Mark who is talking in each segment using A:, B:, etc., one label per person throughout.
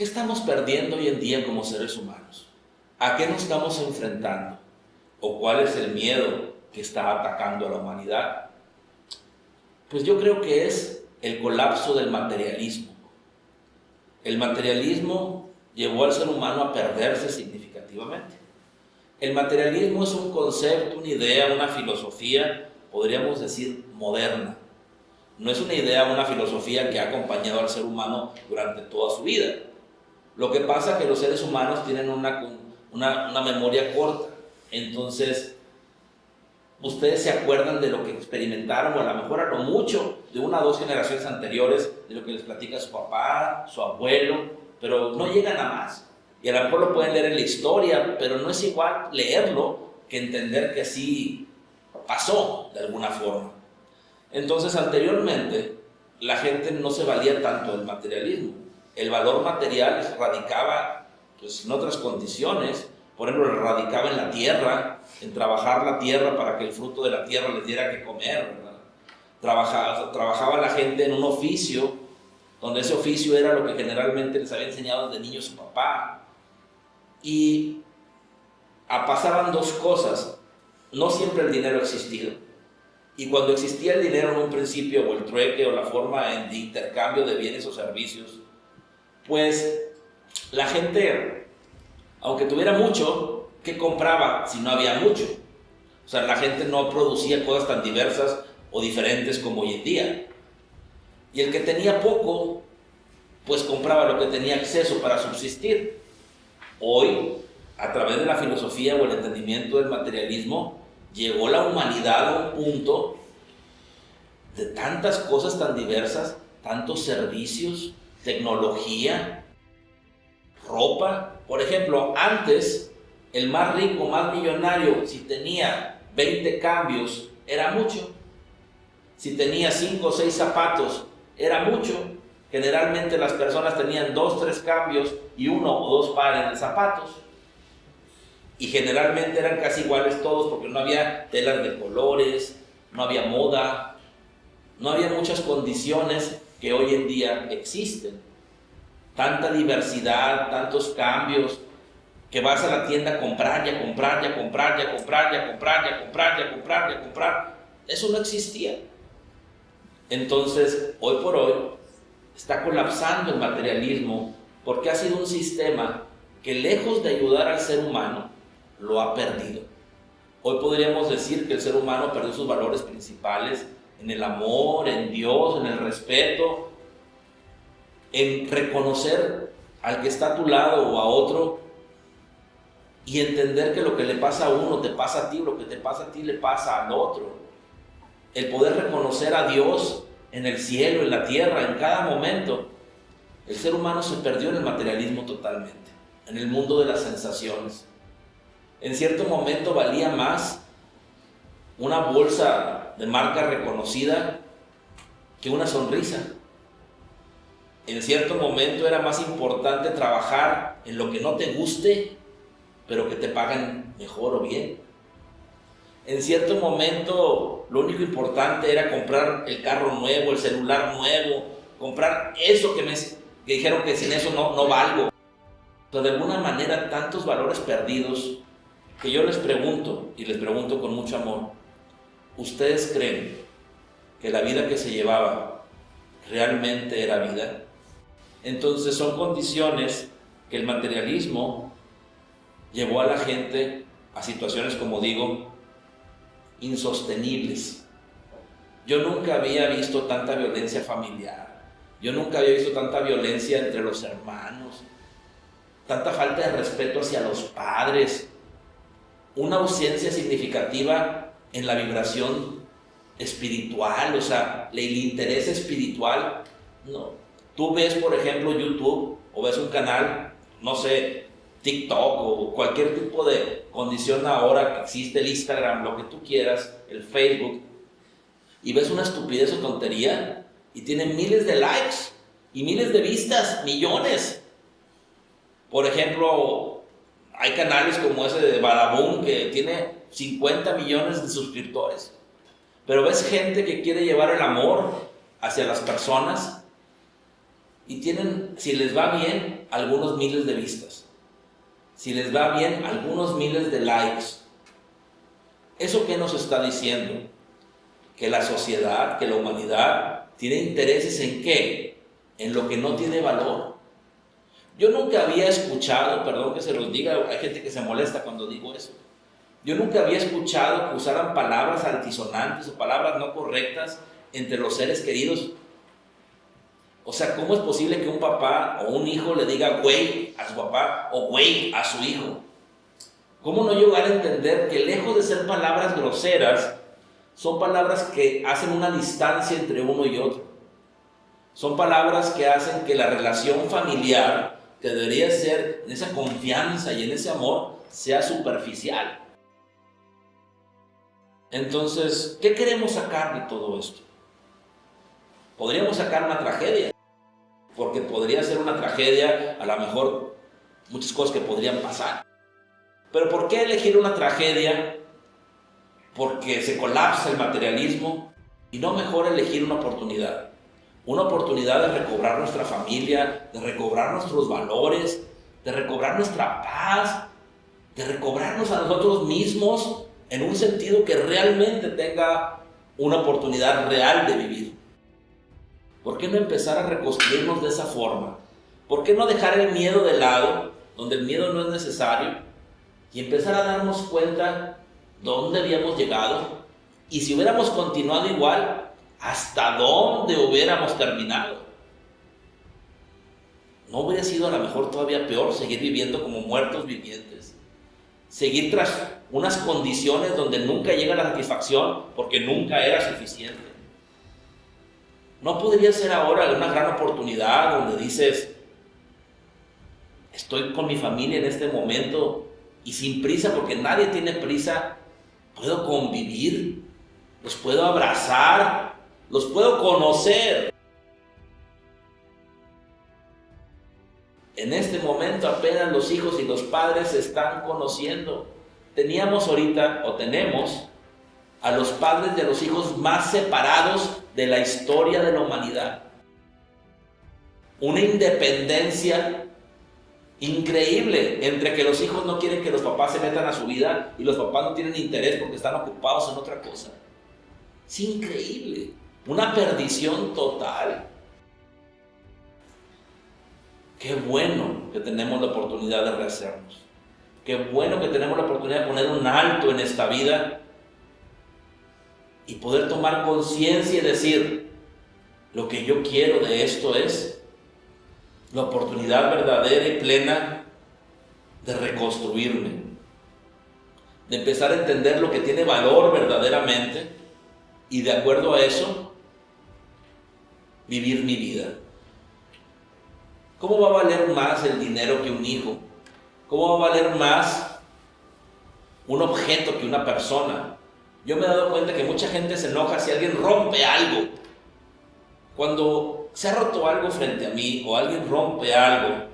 A: ¿Qué estamos perdiendo hoy en día como seres humanos? ¿A qué nos estamos enfrentando? ¿O cuál es el miedo que está atacando a la humanidad? Pues yo creo que es el colapso del materialismo. El materialismo llevó al ser humano a perderse significativamente. El materialismo es un concepto, una idea, una filosofía, podríamos decir, moderna. No es una idea, una filosofía que ha acompañado al ser humano durante toda su vida. Lo que pasa es que los seres humanos tienen una memoria corta. Entonces, ustedes se acuerdan de lo que experimentaron, o a lo mejor a lo mucho, de una o dos generaciones anteriores, de lo que les platica su papá, su abuelo, pero no llegan a más. Y a lo mejor lo pueden leer en la historia, pero no es igual leerlo que entender que así pasó de alguna forma. Entonces, anteriormente, la gente no se valía tanto del materialismo. El valor material radicaba pues, en otras condiciones. Por ejemplo, radicaba en la tierra, en trabajar la tierra para que el fruto de la tierra les diera que comer, ¿verdad? Trabajaba la gente en un oficio, donde ese oficio era lo que generalmente les había enseñado desde niños su papá. Y pasaban dos cosas. No siempre el dinero ha existido. Y cuando existía el dinero en un principio, o el trueque, o la forma de intercambio de bienes o servicios, pues la gente, aunque tuviera mucho, ¿qué compraba si no había mucho? O sea, la gente no producía cosas tan diversas o diferentes como hoy en día. Y el que tenía poco, pues compraba lo que tenía acceso para subsistir. Hoy, a través de la filosofía o el entendimiento del materialismo, llegó la humanidad a un punto de tantas cosas tan diversas, tantos servicios, tecnología, ropa. Por ejemplo, antes, el más rico, más millonario, si tenía 20 cambios, era mucho. Si tenía 5 o 6 zapatos, era mucho. Generalmente las personas tenían 2, 3 cambios y 1 o 2 pares de zapatos. Y generalmente eran casi iguales todos porque no había telas de colores, no había moda, no había muchas condiciones que hoy en día existen. Tanta diversidad, tantos cambios, que vas a la tienda a comprar y a comprar y a comprar y a comprar y a comprar y a comprar y a comprar y a comprar. Eso no existía. Entonces, hoy por hoy, está colapsando el materialismo porque ha sido un sistema que lejos de ayudar al ser humano, lo ha perdido. Hoy podríamos decir que el ser humano perdió sus valores principales en el amor, en Dios, en el respeto, en reconocer al que está a tu lado o a otro y entender que lo que le pasa a uno te pasa a ti, lo que te pasa a ti le pasa al otro. El poder reconocer a Dios en el cielo, en la tierra, en cada momento. El ser humano se perdió en el materialismo totalmente, en el mundo de las sensaciones. En cierto momento valía más una bolsa de marca reconocida que una sonrisa. En cierto momento era más importante trabajar en lo que no te guste, pero que te pagan mejor o bien. En cierto momento lo único importante era comprar el carro nuevo, el celular nuevo, comprar eso que dijeron que sin eso no valgo. O sea, de alguna manera tantos valores perdidos que yo les pregunto, y les pregunto con mucho amor, ¿ustedes creen que la vida que se llevaba realmente era vida? Entonces son condiciones que el materialismo llevó a la gente a situaciones, como digo, insostenibles. Yo nunca había visto tanta violencia familiar, yo nunca había visto tanta violencia entre los hermanos, tanta falta de respeto hacia los padres, una ausencia significativa en la vibración espiritual, o sea, el interés espiritual, no. Tú ves, por ejemplo, YouTube, o ves un canal, no sé, TikTok, o cualquier tipo de condición ahora que existe, el Instagram, lo que tú quieras, el Facebook, y ves una estupidez o tontería, y tienen miles de likes, y miles de vistas, millones. Por ejemplo, hay canales como ese de Badaboom que tiene 50 millones de suscriptores. Pero ves gente que quiere llevar el amor hacia las personas y tienen, si les va bien, algunos miles de vistas. Si les va bien, algunos miles de likes. ¿Eso qué nos está diciendo? Que la sociedad, que la humanidad tiene intereses ¿en qué? En lo que no tiene valor. Yo nunca había escuchado, perdón que se los diga, hay gente que se molesta cuando digo eso. Yo nunca había escuchado que usaran palabras altisonantes o palabras no correctas entre los seres queridos. O sea, ¿cómo es posible que un papá o un hijo le diga güey a su papá o güey a su hijo? ¿Cómo no llegar a entender que lejos de ser palabras groseras, son palabras que hacen una distancia entre uno y otro? Son palabras que hacen que la relación familiar, que debería ser en esa confianza y en ese amor, sea superficial. Entonces, ¿qué queremos sacar de todo esto? Podríamos sacar una tragedia, porque podría ser una tragedia, a lo mejor muchas cosas que podrían pasar. Pero ¿por qué elegir una tragedia? Porque se colapsa el materialismo y no mejor elegir una oportunidad. Una oportunidad de recobrar nuestra familia, de recobrar nuestros valores, de recobrar nuestra paz, de recobrarnos a nosotros mismos en un sentido que realmente tenga una oportunidad real de vivir. ¿Por qué no empezar a reconstruirnos de esa forma? ¿Por qué no dejar el miedo de lado, donde el miedo no es necesario, y empezar a darnos cuenta dónde habíamos llegado y si hubiéramos continuado igual, hasta dónde hubiéramos terminado? ¿No hubiera sido a lo mejor todavía peor seguir viviendo como muertos vivientes? Seguir tras unas condiciones donde nunca llega la satisfacción porque nunca era suficiente. ¿No podría ser ahora una gran oportunidad donde dices, estoy con mi familia en este momento y sin prisa, porque nadie tiene prisa, puedo convivir, los puedo abrazar, los puedo conocer? En este momento apenas los hijos y los padres se están conociendo. Teníamos ahorita, o tenemos, a los padres y a los hijos más separados de la historia de la humanidad. Una independencia increíble entre que los hijos no quieren que los papás se metan a su vida y los papás no tienen interés porque están ocupados en otra cosa. Es increíble, una perdición total. Qué bueno que tenemos la oportunidad de rehacernos. Qué bueno que tenemos la oportunidad de poner un alto en esta vida y poder tomar conciencia y decir, lo que yo quiero de esto es la oportunidad verdadera y plena de reconstruirme, de empezar a entender lo que tiene valor verdaderamente y de acuerdo a eso, vivir mi vida. ¿Cómo va a valer más el dinero que un hijo? ¿Cómo va a valer más un objeto que una persona? Yo me he dado cuenta que mucha gente se enoja si alguien rompe algo. Cuando se ha roto algo frente a mí o alguien rompe algo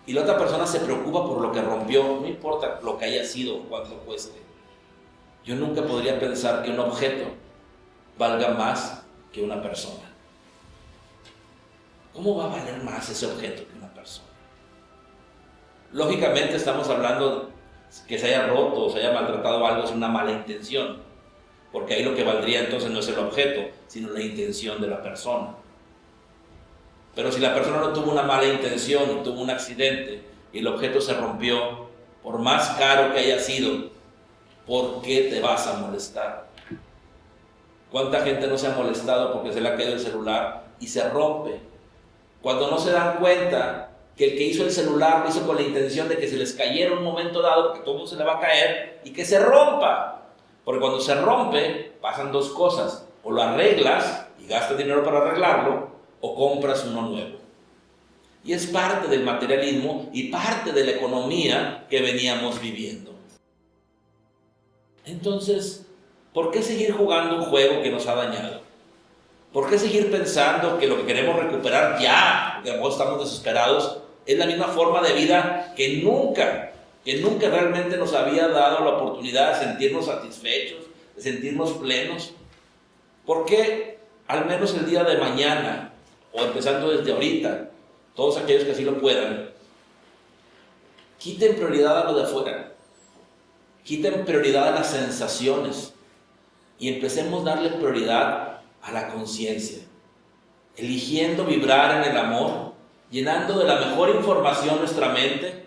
A: y la otra persona se preocupa por lo que rompió, no importa lo que haya sido o cuánto cueste. Yo nunca podría pensar que un objeto valga más que una persona. ¿Cómo va a valer más ese objeto que una persona? Lógicamente estamos hablando que se haya roto o se haya maltratado algo sin una mala intención, porque ahí lo que valdría entonces no es el objeto, sino la intención de la persona. Pero si la persona no tuvo una mala intención y tuvo un accidente y el objeto se rompió, por más caro que haya sido, ¿por qué te vas a molestar? ¿Cuánta gente no se ha molestado porque se le ha caído el celular y se rompe? Cuando no se dan cuenta que el que hizo el celular lo hizo con la intención de que se les cayera en un momento dado, porque todo se le va a caer, y que se rompa. Porque cuando se rompe, pasan dos cosas. O lo arreglas y gastas dinero para arreglarlo, o compras uno nuevo. Y es parte del materialismo y parte de la economía que veníamos viviendo. Entonces, ¿por qué seguir jugando un juego que nos ha dañado? ¿Por qué seguir pensando que lo que queremos recuperar ya, porque a lo mejor estamos desesperados, es la misma forma de vida que nunca realmente nos había dado la oportunidad de sentirnos satisfechos, de sentirnos plenos? ¿Por qué al menos el día de mañana, o empezando desde ahorita, todos aquellos que así lo puedan, quiten prioridad a lo de afuera, quiten prioridad a las sensaciones y empecemos a darle prioridad a la conciencia, eligiendo vibrar en el amor, llenando de la mejor información nuestra mente,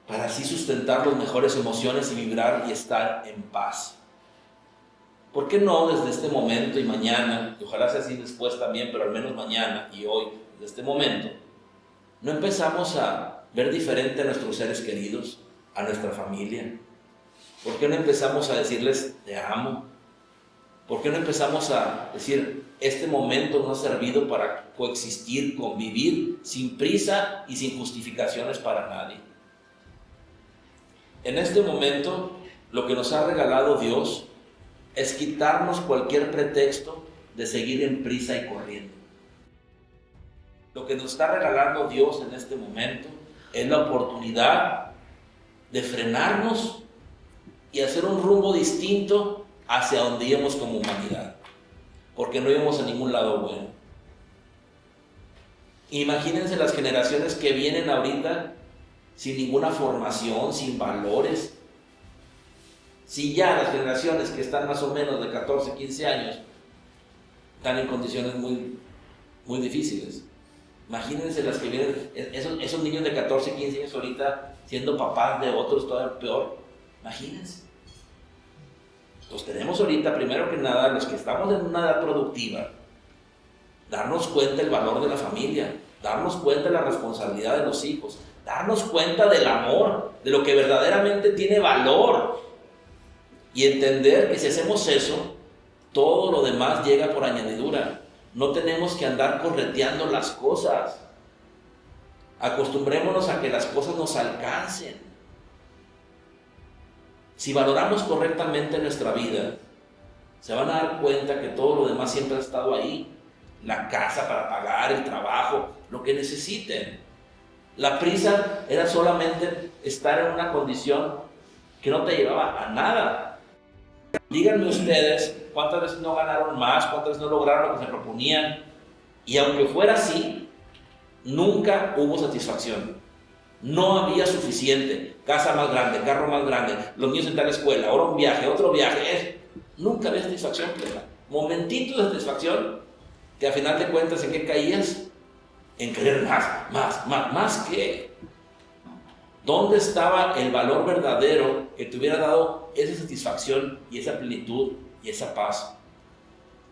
A: para así sustentar las mejores emociones y vibrar y estar en paz. ¿Por qué no desde este momento y mañana, y ojalá sea así después también, pero al menos mañana y hoy, desde este momento, no empezamos a ver diferente a nuestros seres queridos, a nuestra familia? ¿Por qué no empezamos a decirles te amo? ¿Por qué no empezamos a decir este momento nos ha servido para coexistir, convivir sin prisa y sin justificaciones para nadie? En este momento, lo que nos ha regalado Dios es quitarnos cualquier pretexto de seguir en prisa y corriendo. Lo que nos está regalando Dios en este momento es la oportunidad de frenarnos y hacer un rumbo distinto hacia donde íbamos como humanidad, porque no íbamos a ningún lado bueno. Imagínense las generaciones que vienen ahorita sin ninguna formación, sin valores. Si ya las generaciones que están más o menos de 14, 15 años están en condiciones muy, muy difíciles, imagínense las que vienen, esos niños de 14, 15 años ahorita siendo papás de otros todavía peor. Imagínense. Entonces tenemos ahorita, primero que nada, los que estamos en una edad productiva, darnos cuenta del valor de la familia, darnos cuenta de la responsabilidad de los hijos, darnos cuenta del amor, de lo que verdaderamente tiene valor, y entender que si hacemos eso, todo lo demás llega por añadidura. No tenemos que andar correteando las cosas. Acostumbrémonos a que las cosas nos alcancen. Si valoramos correctamente nuestra vida, se van a dar cuenta que todo lo demás siempre ha estado ahí. La casa para pagar, el trabajo, lo que necesiten. La prisa era solamente estar en una condición que no te llevaba a nada. Díganme ustedes cuántas veces no ganaron más, cuántas veces no lograron lo que se proponían. Y aunque fuera así, nunca hubo satisfacción. No había suficiente. Casa más grande, carro más grande, los niños en tal escuela, ahora un viaje, otro viaje. Nunca había satisfacción plena. Momentitos de satisfacción que a final de cuentas, ¿en qué caías? En querer más que. ¿Dónde estaba el valor verdadero que te hubiera dado esa satisfacción y esa plenitud y esa paz?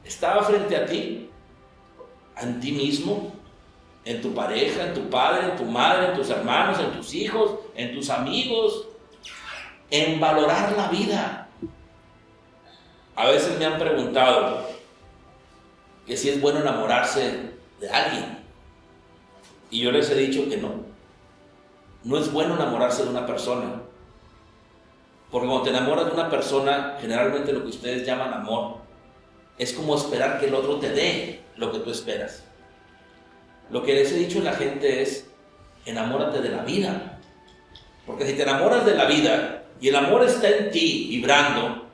A: ¿Estaba frente a ti? ¿En ti mismo? ¿En tu pareja? ¿En tu padre? ¿En tu madre? ¿En tus hermanos? ¿En tus hijos? ¿En tus amigos? En valorar la vida. A veces me han preguntado que si es bueno enamorarse de alguien. Y yo les he dicho que no. No es bueno enamorarse de una persona, porque cuando te enamoras de una persona, generalmente lo que ustedes llaman amor, es como esperar que el otro te dé lo que tú esperas. Lo que les he dicho a la gente es, enamórate de la vida, porque si te enamoras de la vida y el amor está en ti vibrando,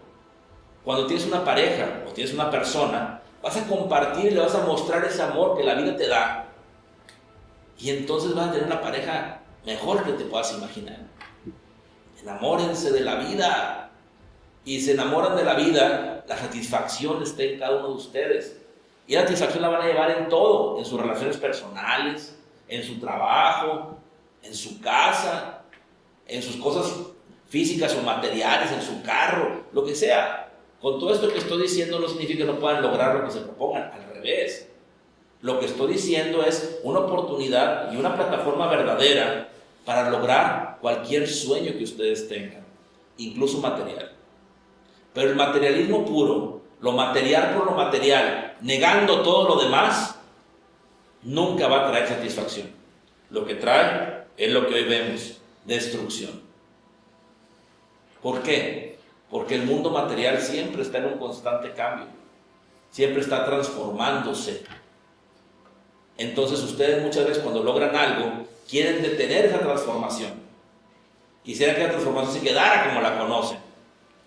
A: cuando tienes una pareja o tienes una persona, vas a compartir y le vas a mostrar ese amor que la vida te da, y entonces vas a tener una pareja mejor que te puedas imaginar. Enamórense de la vida. Y se enamoran de la vida, la satisfacción está en cada uno de ustedes. Y la satisfacción la van a llevar en todo, en sus relaciones personales, en su trabajo, en su casa, en sus cosas físicas o materiales, en su carro, lo que sea. Con todo esto que estoy diciendo no significa que no puedan lograr lo que se propongan, al revés. Lo que estoy diciendo es una oportunidad y una plataforma verdadera para lograr cualquier sueño que ustedes tengan, incluso material. Pero el materialismo puro, lo material por lo material, negando todo lo demás, nunca va a traer satisfacción. Lo que trae es lo que hoy vemos, destrucción. ¿Por qué? Porque el mundo material siempre está en un constante cambio, siempre está transformándose. Entonces ustedes muchas veces cuando logran algo, quieren detener esa transformación. Quisieran que la transformación se quedara como la conocen.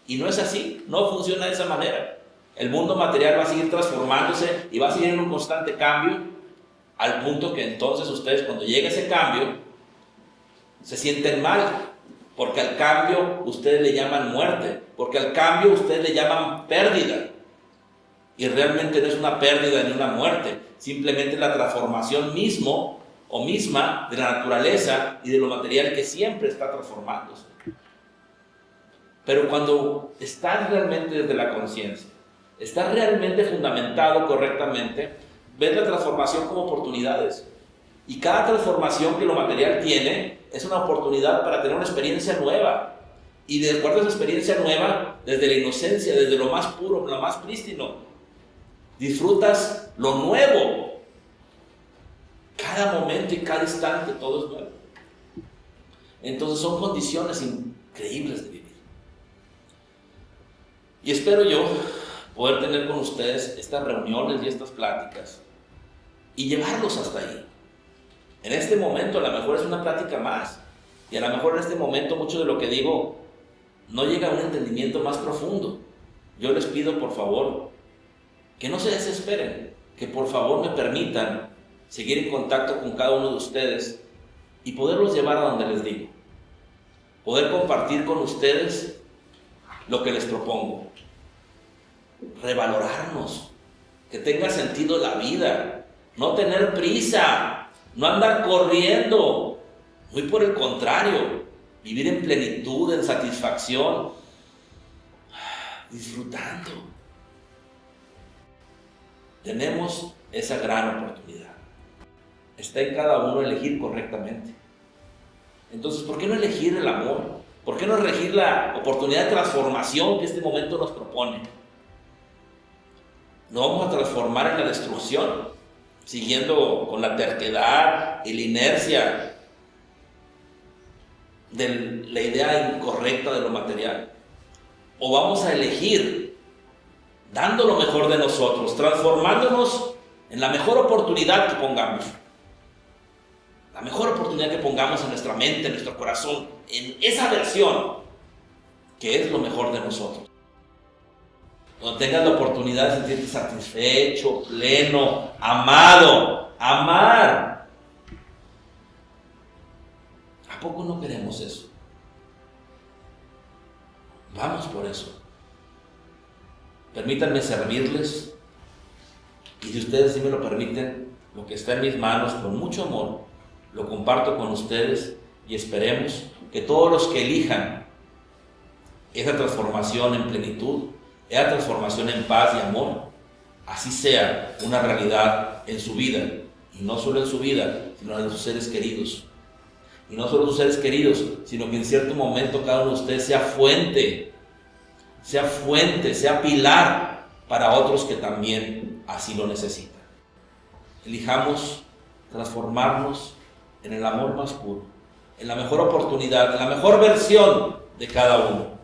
A: Y no es así, no funciona de esa manera. El mundo material va a seguir transformándose y va a seguir en un constante cambio al punto que entonces ustedes, cuando llegue ese cambio, se sienten mal, porque al cambio ustedes le llaman muerte, porque al cambio ustedes le llaman pérdida. Y realmente no es una pérdida ni una muerte, simplemente la transformación misma de la naturaleza y de lo material que siempre está transformándose. Pero cuando estás realmente desde la conciencia, estás realmente fundamentado correctamente, ves la transformación como oportunidades. Y cada transformación que lo material tiene es una oportunidad para tener una experiencia nueva. Y de acuerdo a esa experiencia nueva, desde la inocencia, desde lo más puro, lo más prístino, disfrutas lo nuevo. Cada momento y cada instante todo es nuevo. Entonces son condiciones increíbles de vivir. Y espero yo poder tener con ustedes estas reuniones y estas pláticas y llevarlos hasta ahí. En este momento a lo mejor es una plática más, y a lo mejor en este momento mucho de lo que digo no llega a un entendimiento más profundo. Yo les pido por favor que no se desesperen, que por favor me permitan seguir en contacto con cada uno de ustedes y poderlos llevar a donde les digo, poder compartir con ustedes lo que les propongo, revalorarnos, que tenga sentido la vida, no tener prisa, no andar corriendo, muy por el contrario, vivir en plenitud, en satisfacción, disfrutando. Tenemos esa gran oportunidad. Está en cada uno elegir correctamente. Entonces, ¿por qué no elegir el amor? ¿Por qué no elegir la oportunidad de transformación que este momento nos propone? No vamos a transformar en la destrucción, siguiendo con la terquedad y la inercia de la idea incorrecta de lo material. O vamos a elegir dando lo mejor de nosotros, transformándonos en la mejor oportunidad que pongamos. La mejor oportunidad que pongamos en nuestra mente, en nuestro corazón, en esa versión que es lo mejor de nosotros. Cuando tengas la oportunidad de sentirte satisfecho, pleno, amado, amar. ¿A poco no queremos eso? Vamos por eso. Permítanme servirles, y si ustedes sí me lo permiten, lo que está en mis manos, con mucho amor, lo comparto con ustedes, y esperemos que todos los que elijan esa transformación en plenitud, esa transformación en paz y amor, así sea una realidad en su vida, y no solo en su vida, sino en sus seres queridos. Y no solo sus seres queridos, sino que en cierto momento cada uno de ustedes sea fuente, sea pilar para otros que también así lo necesitan. Elijamos transformarnos en el amor más puro, en la mejor oportunidad, en la mejor versión de cada uno.